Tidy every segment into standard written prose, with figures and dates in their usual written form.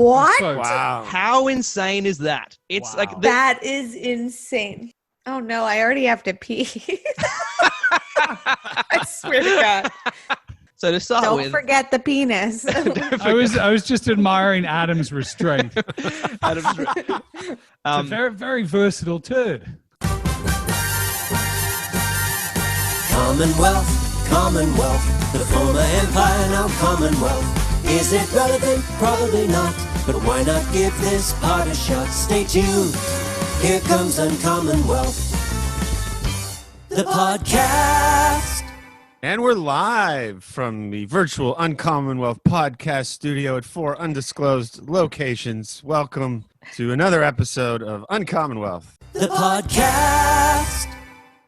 What? Wow. How insane is that? It's Wow. like That is insane. Oh no, I already have to pee. I swear to God. So to start Don't with, forget the penis. I was just admiring Adam's restraint. Adam's It's a very, very versatile turd. Commonwealth, the former empire, now Commonwealth. Is it relevant? Probably not, but why not give this part a shot? Stay tuned, here comes Uncommonwealth, the podcast. And we're live from the virtual Uncommonwealth podcast studio at 4 undisclosed locations. Welcome to another episode of Uncommonwealth, The podcast.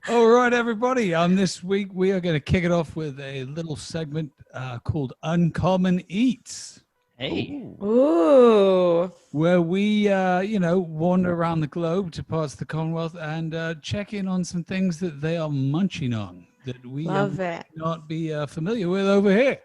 All right, everybody. This week we are going to kick it off with a little segment called Uncommon Eats, hey, Ooh. where we, wander around the globe to parts of the Commonwealth and check in on some things that they are munching on that we Love it. not be familiar with over here.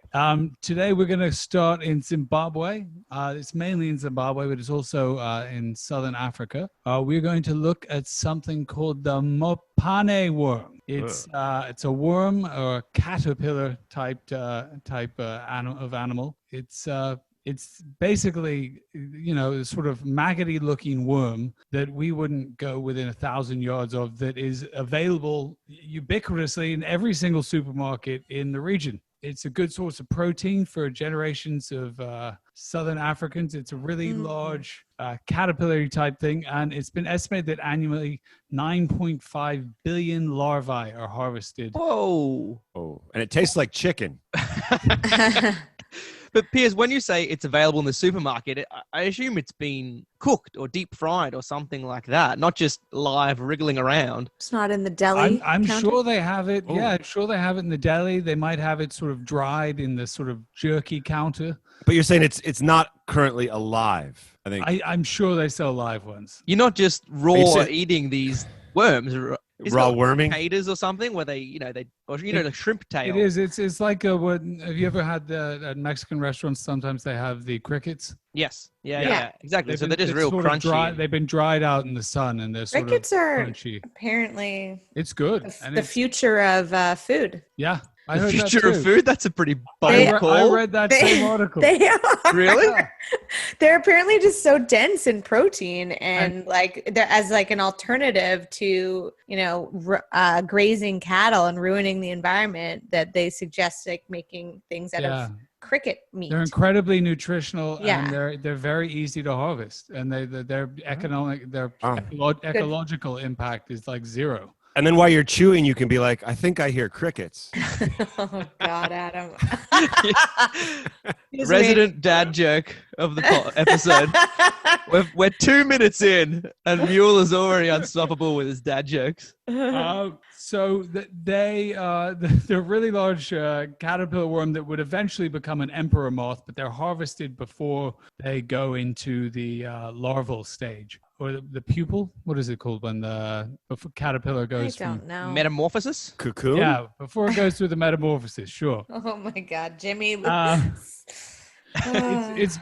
Today we're going to start in Zimbabwe. It's mainly in Zimbabwe, but it's also in southern Africa. We're going to look at something called the mopane worm. It's a worm or a caterpillar type of animal. It's basically, sort of maggoty looking worm that we wouldn't go within 1,000 yards of, that is available ubiquitously in every single supermarket in the region. It's a good source of protein for generations of Southern Africans. It's a really large caterpillar type thing. And it's been estimated that annually 9.5 billion larvae are harvested. whoa. Oh, and it tastes like chicken. But Piers, when you say it's available in the supermarket, I assume it's been cooked or deep fried or something like that, not just live wriggling around. It's not in the deli. I'm counter? sure they have it. Oh. Yeah, I'm sure they have it in the deli. They might have it sort of dried in the sort of jerky counter. But you're saying it's not currently alive, I think. I'm sure they sell live ones. You're not just raw It's eating these worms. Is Raw it worming? Taters or something where the shrimp tail. It is. It's like what have you ever had at Mexican restaurants? Sometimes they have the crickets. Yes. Yeah, Yeah. exactly. So They've they're been- just real sort of crunchy. they've been dried out in the sun, and they're sort Crickets of are crunchy. apparently It's good. the future of food. Yeah, I The heard that future of too. food? That's a pretty They- bold I call. read that They- same article. They are. Really? They're apparently just so dense in protein, and like they're as like an alternative to grazing cattle and ruining the environment, that they suggest like making things out Yeah. of cricket meat. They're incredibly nutritional, Yeah. and they're very easy to harvest, and their ecological impact is like zero. And then while you're chewing, you can be like, I think I hear crickets. Oh God, Adam. Resident dad joke of the episode. We're 2 minutes in, and Mule is already unstoppable with his dad jokes. They're really large caterpillar worm that would eventually become an emperor moth, but they're harvested before they go into the larval stage, or the pupal. What is it called when the caterpillar I goes don't from? know. Metamorphosis? Cocoon? Yeah, before it goes through the metamorphosis. Sure. Oh my God, Jimmy. It's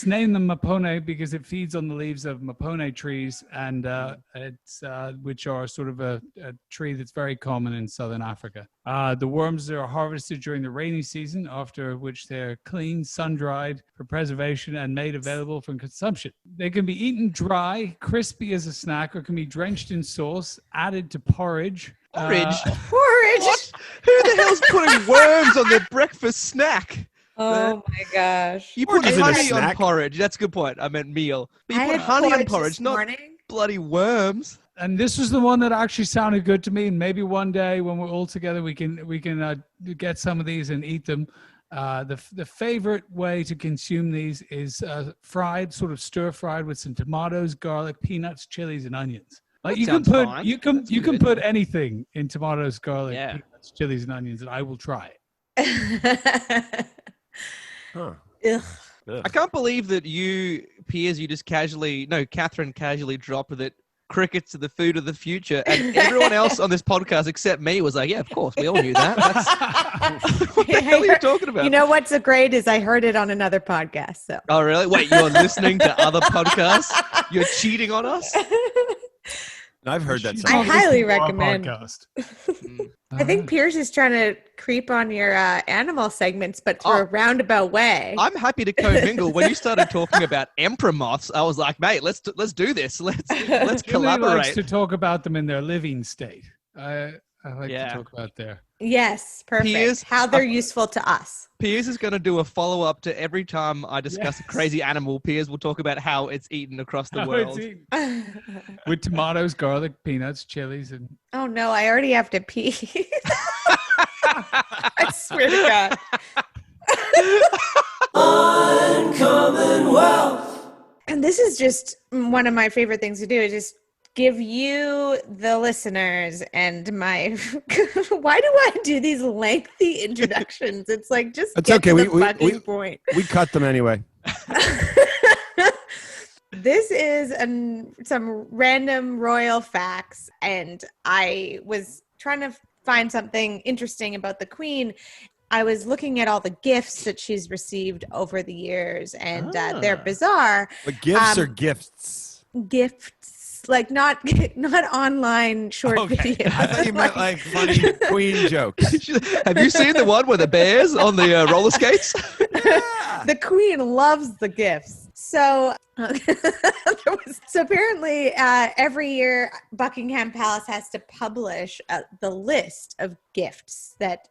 named the mapone because it feeds on the leaves of mapone trees, and which are sort of a tree that's very common in southern Africa. The worms are harvested during the rainy season, after which they're cleaned, sun-dried for preservation, and made available for consumption. They can be eaten dry, crispy as a snack, or can be drenched in sauce, added to porridge. Porridge? Porridge. What? Who the hell's putting worms on their breakfast snack? Oh my gosh. You put Porridge isn't a honey on snack. porridge. That's a good point. I meant meal. But you I put had honey on porridge porridge, this not morning. bloody worms. And this was the one that actually sounded good to me. And maybe one day when we're all together, we can get some of these and eat them. The favorite way to consume these is fried, sort of stir fried with some tomatoes, garlic, peanuts, chilies, and onions. Like That you can sounds put fine. you can That's you can good. put anything in tomatoes, garlic, Yeah. peanuts, chilies, and onions, and I will try it. Huh. Ugh. Ugh. I can't believe that Catherine casually dropped that crickets are the food of the future. And everyone else on this podcast except me was like, yeah, of course. We all knew that. What the hell are you talking about? You know what's so great is I heard it on another podcast. So. Oh, really? Wait, you're listening to other podcasts? You're cheating on us? I've heard that. I highly recommend. Podcast. I think Pierce is trying to creep on your animal segments, but through a roundabout way. I'm happy to co-mingle. When you started talking about emperor moths, I was like, mate, let's do this. Let's Julie collaborate. likes to talk about them in their living state. I like to talk about their. Yes, perfect. Piers, how they're useful to us. Piers is going to do a follow-up to every time I discuss a crazy animal. Piers will talk about how it's eaten across the world. With tomatoes, garlic, peanuts, chilies, and... Oh, no, I already have to pee. I swear to God. Uncommon Wealth. And this is just one of my favorite things to do is just give you, the listeners, and my... Why do I do these lengthy introductions? It's like, just It's get okay. to the fucking point. We cut them anyway. This is some random royal facts, and I was trying to find something interesting about the Queen. I was looking at all the gifts that she's received over the years, and they're bizarre. But gifts are gifts. Gifts, like not online short videos. I thought you meant like funny Queen jokes. Have you seen the one with the bears on the roller skates? The Queen loves the gifts. So, so apparently every year Buckingham Palace has to publish the list of gifts that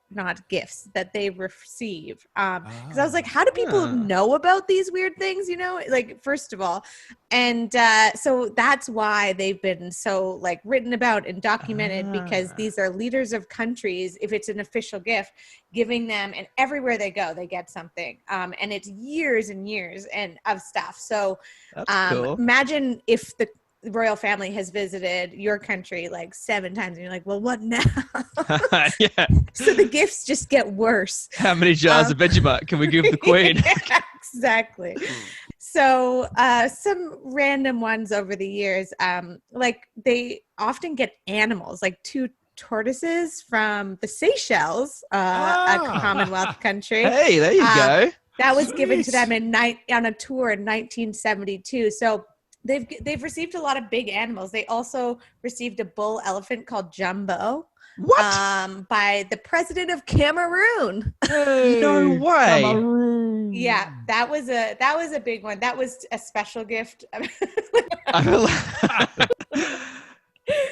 they receive. Because I was like, how do people know about these weird things? You know, like, first of all, and so that's why they've been so like written about and documented, because these are leaders of countries. If it's an official gift, giving them, and everywhere they go, they get something. And it's years and years of stuff. So cool. Imagine if the royal family has visited your country like 7 times and you're like, well, what now? Yeah. So the gifts just get worse. How many jars of Vegemite can we give the Queen? Yeah, exactly. So some random ones over the years, like they often get animals, like 2 tortoises from the Seychelles, a Commonwealth country. Hey, there you go. That was given to them on a tour in 1972. So they've received a lot of big animals. They also received a bull elephant called Jumbo. What? By the president of Cameroon. Hey, no way. Cameroon. Yeah, that was a big one. That was a special gift.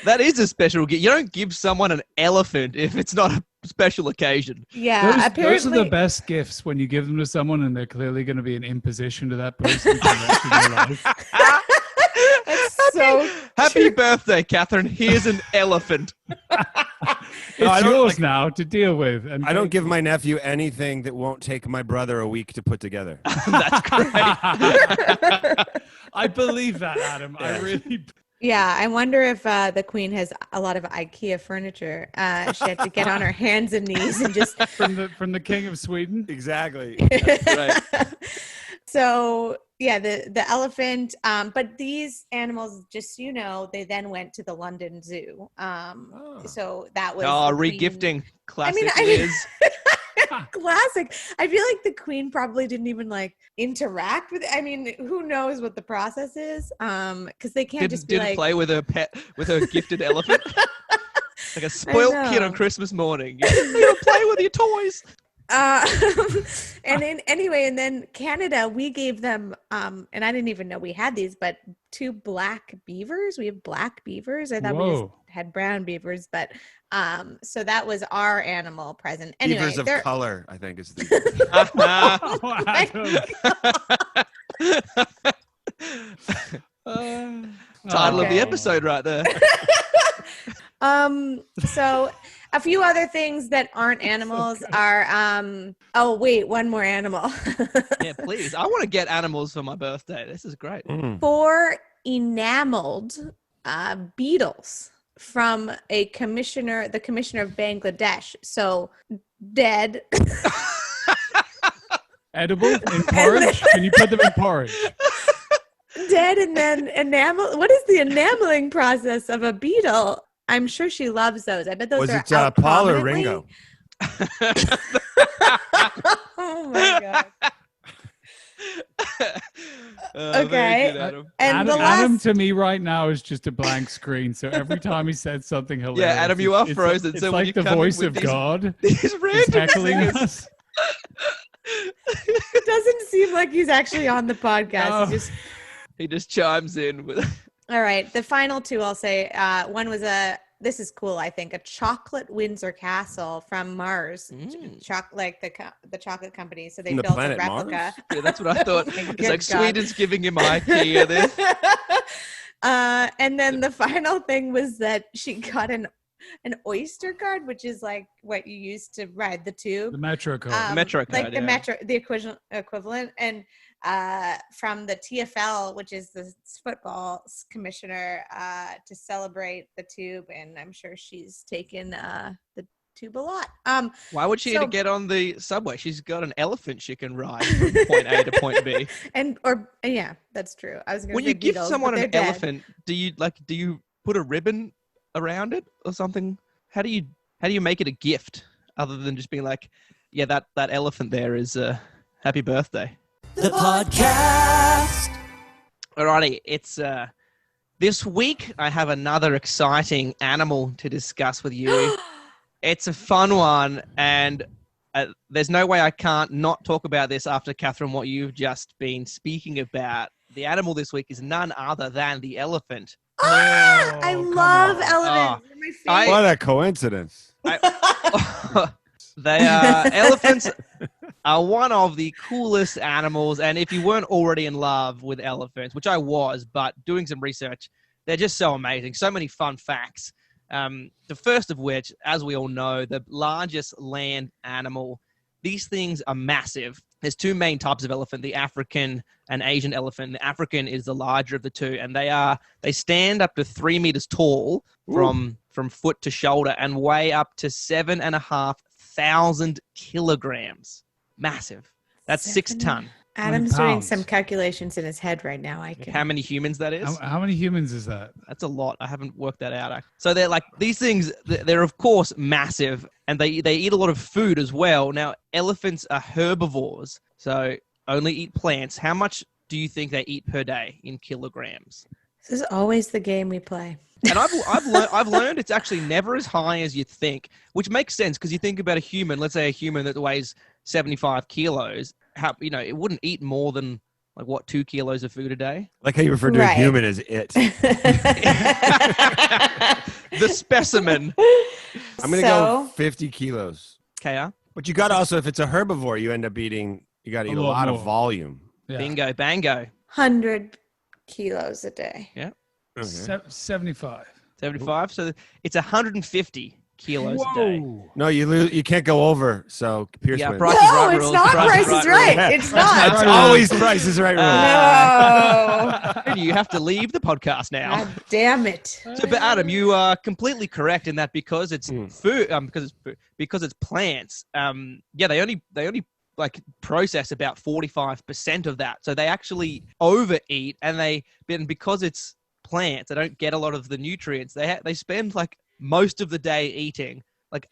That is a special gift. You don't give someone an elephant if it's not a special occasion. Yeah, those are the best gifts, when you give them to someone and they're clearly going to be an imposition to that person for the rest of their life. Happy birthday, Catherine. Here's an elephant. It's yours now to deal with. And I don't give my nephew anything that won't take my brother a week to put together. That's great. I believe that, Adam. I really. Yeah, I wonder if the Queen has a lot of IKEA furniture. She had to get on her hands and knees and just from the King of Sweden. Exactly. Right. So yeah, the elephant. But these animals, just so you know, they then went to the London Zoo. So that was regifting. Classic I mean, is. Classic. I feel like the Queen probably didn't even like interact with it. I mean, who knows what the process is? Because they can't didn't play with her pet, with her gifted elephant. Like a spoiled kid on Christmas morning. You don't play with your toys. And then Canada, we gave them, and I didn't even know we had these, but 2 black beavers. We have black beavers. I thought we just had brown beavers, but so that was our animal present. Anyway, Beavers of color, I think is the title of the episode right there. So a few other things that aren't animals are oh wait, one more animal. Yeah, please. I want to get animals for my birthday. This is great. 4 enameled beetles from the commissioner of Bangladesh. So dead. Edible in porridge? Can you put them in porridge? dead and then enamel. What is the enameling process of a beetle? I'm sure she loves those. I bet those Was are it out Paul or prominently. Ringo? Oh my god. Very Okay. good, Adam. And the Adam last to me right now is just a blank screen. So every time he said something hilarious, Adam, you are it's frozen, It's so when like you the come in voice with of these- God These is random heckling singers. us. it doesn't seem like he's actually on the podcast. No. He's just He just chimes in with. all right. The final two I'll say. One was this is cool, I think, a chocolate Windsor castle from Mars. Like the chocolate company. So they From the built a planet replica. Mars? Yeah, that's what I thought. Good It's like God. Sweden's giving him IKEA this. And then the final thing was that she got an Oyster card, which is like what you used to ride the tube. The Metro card. Metro like card, the yeah. Metro, the equivalent, and from the TFL, which is the football commissioner, to celebrate the tube, and I'm sure she's taken the tube a lot. Why would she need So- to get on the subway? She's got an elephant she can ride from point A to point B. Yeah, that's true. I was going When to you say give Beatles, someone but an they're dead. elephant, do you put a ribbon around it or something? How do you make it a gift other than just being like, yeah, that elephant there is happy birthday. The podcast. Alrighty, it's this week I have another exciting animal to discuss with you. It's a fun one, and there's no way I can't not talk about this after, Catherine, what you've just been speaking about. The animal this week is none other than the elephant. I Oh, come love on. elephants. They're my favorite. What a coincidence. Elephants are one of the coolest animals, and if you weren't already in love with elephants, which I was, but doing some research, they're just so amazing. So many fun facts. The first of which, as we all know, the largest land animal. These things are massive. There's two main types of elephant, the African and Asian elephant. The African is the larger of the two, and they stand up to 3 meters tall from foot to shoulder and weigh up to 7,500 kilograms. Massive. That's 6 ton. Adam's doing pounds. some calculations in his head right now. I can. How many humans that is? How many humans is that? That's a lot. I haven't worked that out. So they're like, these things, they're of course massive, and they eat a lot of food as well. Now, elephants are herbivores, so only eat plants. How much do you think they eat per day in kilograms? This is always the game we play. And I've learned it's actually never as high as you think, which makes sense because you think about a human. Let's say a human that weighs 75 kilos. It wouldn't eat more than 2 kilos of food a day. Like how you refer to Right. a human as it. The specimen. I'm going to go 50 kilos. KR. But you got to also, if it's a herbivore, you end up eating, you got to eat a lot lot more. of volume. Yeah. Bingo, bango. 100 kilos a day. Okay. 75. 75. So it's 150 kilos a day. Whoa. No, you can't go over. So Pierce Yeah, wins. Price is No, Right it's rules. not Price is Price is Right Right. rules. It's not. It's always Price is Right rule. No. You have to leave the podcast now. God damn it. So, but Adam, you are completely correct in that because it's food, because it's plants. They only process about 45% of that. So they actually overeat, and because it's plants, they don't get a lot of the nutrients. They spend most of the day eating,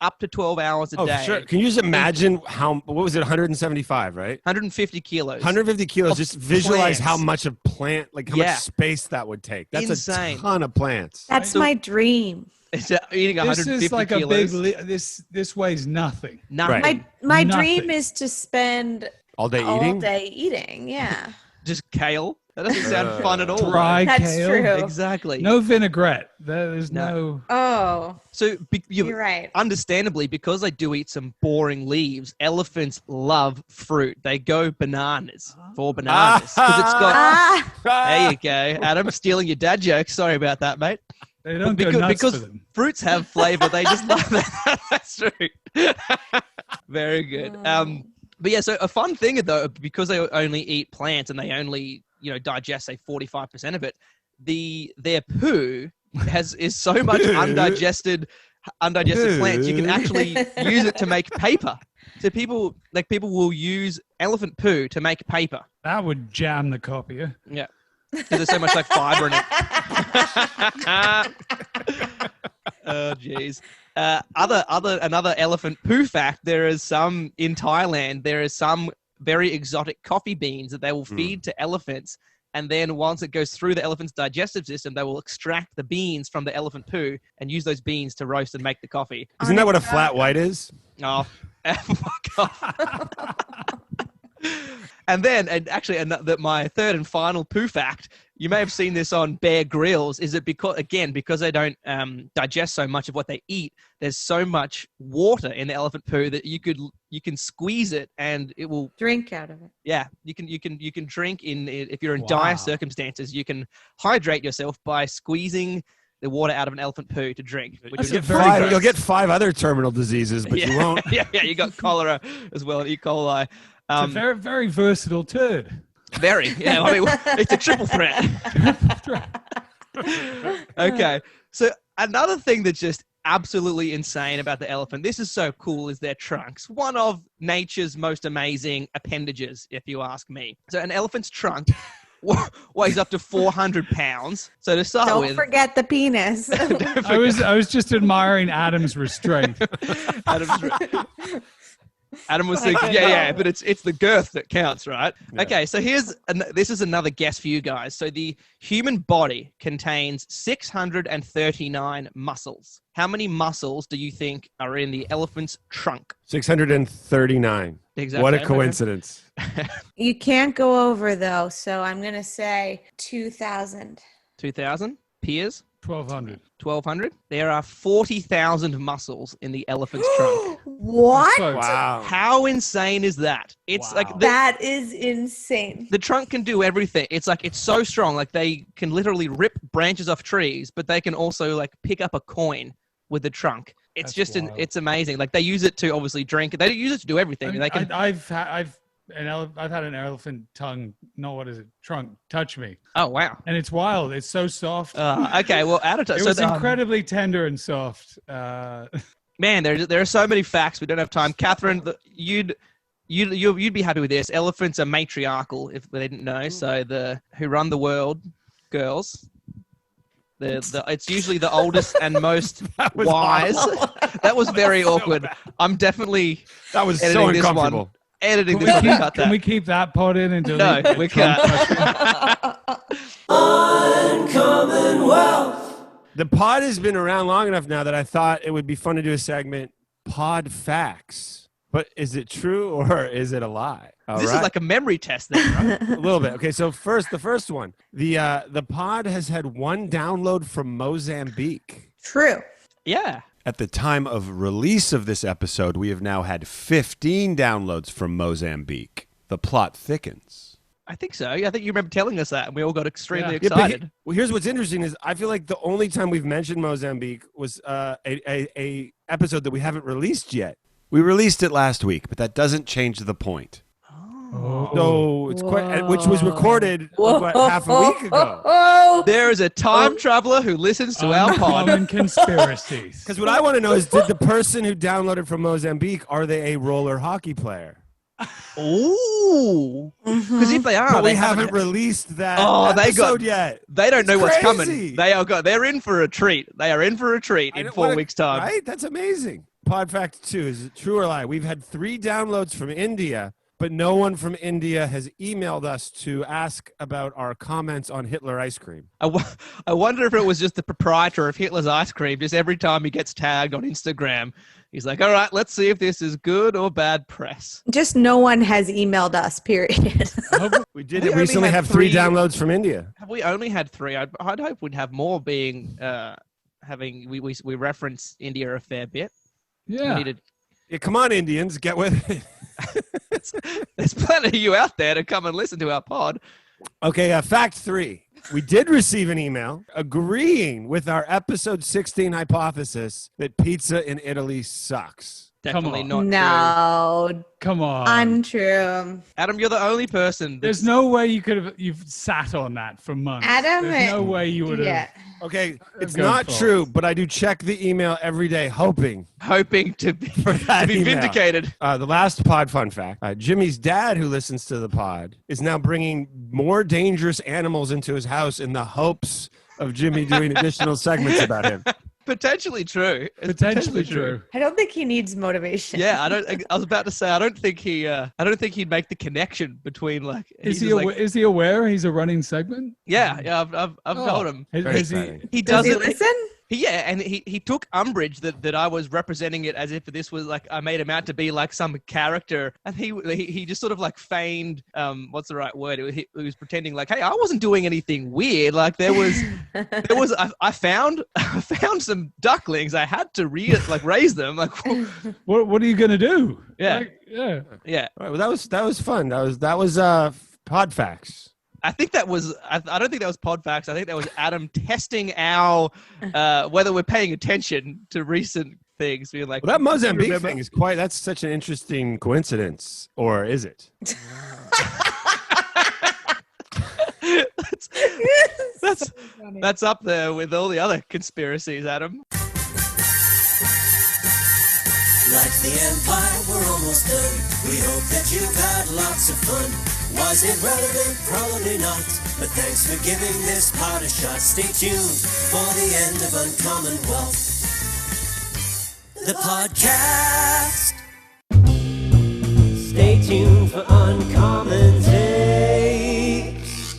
up to 12 hours a Oh, day. sure. Can you just imagine what was it? 175, right? 150 kilos. 150 kilos. Of Just visualize how plants. much of plant, how Yeah. much space that would take. That's Insane. a ton of plants. That's So- my dream. It's eating This 150 is like kilos. a big. This weighs nothing. Nothing. Right. My Nothing. dream is to spend All day all eating? day eating. Yeah. Just kale. That doesn't sound fun at all. Dry That's kale. true. Exactly. No vinaigrette. There's No. no. Oh, So you're right. understandably, because they do eat some boring leaves, elephants love fruit. They go bananas for bananas because it's got. Ah, There you go, Adam, stealing your dad jokes. Sorry about that, mate. They don't Because- go nuts because- for them. Fruits have flavor. They just love that. That's true. Very good. But yeah, so a fun thing though, because they only eat plants and they only digest say 45% of it, their poo is so much undigested plants you can actually use it to make paper. So people will use elephant poo to make paper. That would jam the copier. Yeah. because there's so much like fiber in it. Oh, jeez. Another elephant poo fact. There is some in Thailand. There is some very exotic coffee beans that they will feed to elephants, and then once it goes through the elephant's digestive system, they will extract the beans from the elephant poo and use those beans to roast and make the coffee. Isn't that what a flat white is? Oh, fuck off. And actually, my third and final poo fact, you may have seen this on Bear Grylls, is that because they don't digest so much of what they eat, there's so much water in the elephant poo that you can squeeze it and it will drink out of it. Yeah, you can drink if you're in dire circumstances, you can hydrate yourself by squeezing the water out of an elephant poo to drink. You'll get 5 other terminal diseases, but you won't. Yeah, you got cholera as well, and E. coli. It's a very, very versatile turd. Very, yeah. I mean, it's a triple threat. Okay, so another thing that's just absolutely insane about the elephant, this is so cool, is their trunks. One of nature's most amazing appendages, if you ask me. So an elephant's trunk weighs up to 400 pounds. So to start with, don't forget the penis. I was just admiring Adam's restraint. Adam was thinking, but it's the girth that counts, right? Yeah. Okay, so this is another guess for you guys. So the human body contains 639 muscles. How many muscles do you think are in the elephant's trunk? 639. Exactly. What a coincidence. You can't go over, though, so I'm going to say 2,000. 2,000? Piers? 1,200. 1,200? There are 40,000 muscles in the elephant's trunk. What? Wow. How insane is that? It's like that is insane. The trunk can do everything. It's so strong. Like they can literally rip branches off trees, but they can also like pick up a coin with the trunk. It's it's amazing. Like they use it to obviously drink. They use it to do everything. I've had an elephant tongue, trunk touch me. Oh, wow. And it's wild. It's so soft. Okay, well, it was incredibly tender and soft. Man, there are so many facts. We don't have time. Catherine, you'd be happy with this. Elephants are matriarchal, if they didn't know. So who run the world, girls. It's usually the oldest and most wise. That was very awkward. I'm definitely that was so uncomfortable. Editing this one. Can we keep that part in and delete No, we can't. Uncommon Wealth. The pod has been around long enough now that I thought it would be fun to do a segment, Pod Facts. But is it true or is it a lie? This is like a memory test then, right? A little bit. Okay, so the first one. The pod has had 1 download from Mozambique. True. Yeah. At the time of release of this episode, we have now had 15 downloads from Mozambique. The plot thickens. I think so. I think you remember telling us that, and we all got extremely excited. Well, here's what's interesting is I feel like the only time we've mentioned Mozambique was a episode that we haven't released yet. We released it last week, but that doesn't change the point. Oh. So it's which was recorded half a week ago. There is a time traveler who listens to our pod. Uncommon conspiracies. Because what I want to know is, did the person who downloaded from Mozambique, are they a roller hockey player? Ooh. Because if they are, but we haven't released that episode yet. They don't know what's coming. They're in for a treat. They are in for a treat in 4 weeks' time. Right? That's amazing. Pod fact 2, is it true or lie? We've had 3 downloads from India, but no one from India has emailed us to ask about our comments on Hitler ice cream. I wonder if it was just the proprietor of Hitler's ice cream. Just every time he gets tagged on Instagram, he's like, all right, let's see if this is good or bad press. Just no one has emailed us, period. We did recently have 3 downloads from India. Have we only had 3? I'd hope we'd have more being, we reference India a fair bit. Yeah. Yeah, come on, Indians, get with it. There's plenty of you out there to come and listen to our pod. Okay, fact 3. We did receive an email agreeing with our episode 16 hypothesis that pizza in Italy sucks. Definitely on. not true. No, Come on. untrue. Adam, you're the only person. There's no way you've sat on that for months. Adam, There's no way you would have. Yeah. Okay, it's Go not for it. true, but I do check the email every day, hoping hoping to be, for that to be email. vindicated. The last pod fun fact: Jimmy's dad, who listens to the pod, is now bringing more dangerous animals into his house in the hopes of Jimmy doing additional segments about him. Potentially true. It's Potentially true. I don't think he needs motivation. Yeah, I was about to say I don't think he'd make the connection between like. Is he's he just like, is he aware he's a running segment? Yeah. I've told him. Very Is he, exciting. He Does he doesn't listen? and he took umbrage that I was representing it as if this was like I made him out to be like some character, and he just sort of like feigned what's the right word? He was pretending like, hey, I wasn't doing anything weird. Like there was I found some ducklings. I had to raise them. Like what are you gonna do? Yeah. Like, yeah. yeah. All right, well, that was fun. That was pod facts. I think that was. I don't think that was Podfax. I think that was Adam testing our whether we're paying attention to recent things. Being like, Well, that Mozambique remember? thing is that's such an interesting coincidence, or is it? That's up there with all the other conspiracies, Adam. Like the Empire, we're almost done. We hope that you've had lots of fun. Was it relevant? Probably not. But thanks for giving this part a shot. Stay tuned for the end of Uncommon Wealth, the podcast. Stay tuned for Uncommon Takes.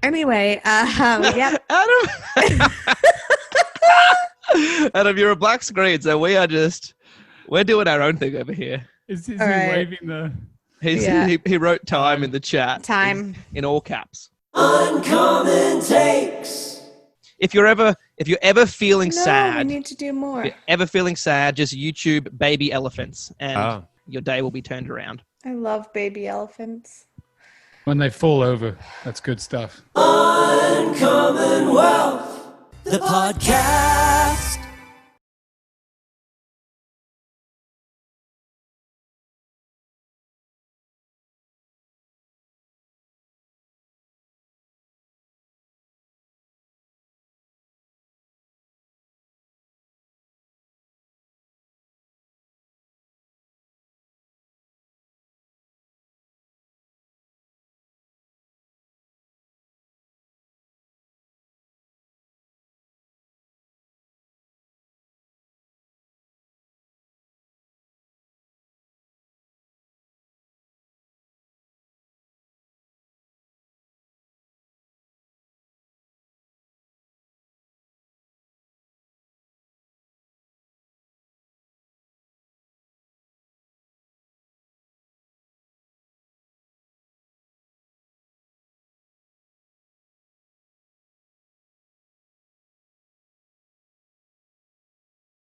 Anyway, yeah. Adam. Adam, you're a black screen, so we're doing our own thing over here. Is he right. waving the? He wrote time in the chat. Time. in all caps. Uncommon Takes. If you're ever feeling No, sad, we need to do more. if you're ever feeling sad, just YouTube baby elephants, and your day will be turned around. I love baby elephants. When they fall over, that's good stuff. Uncommon Wealth, the podcast.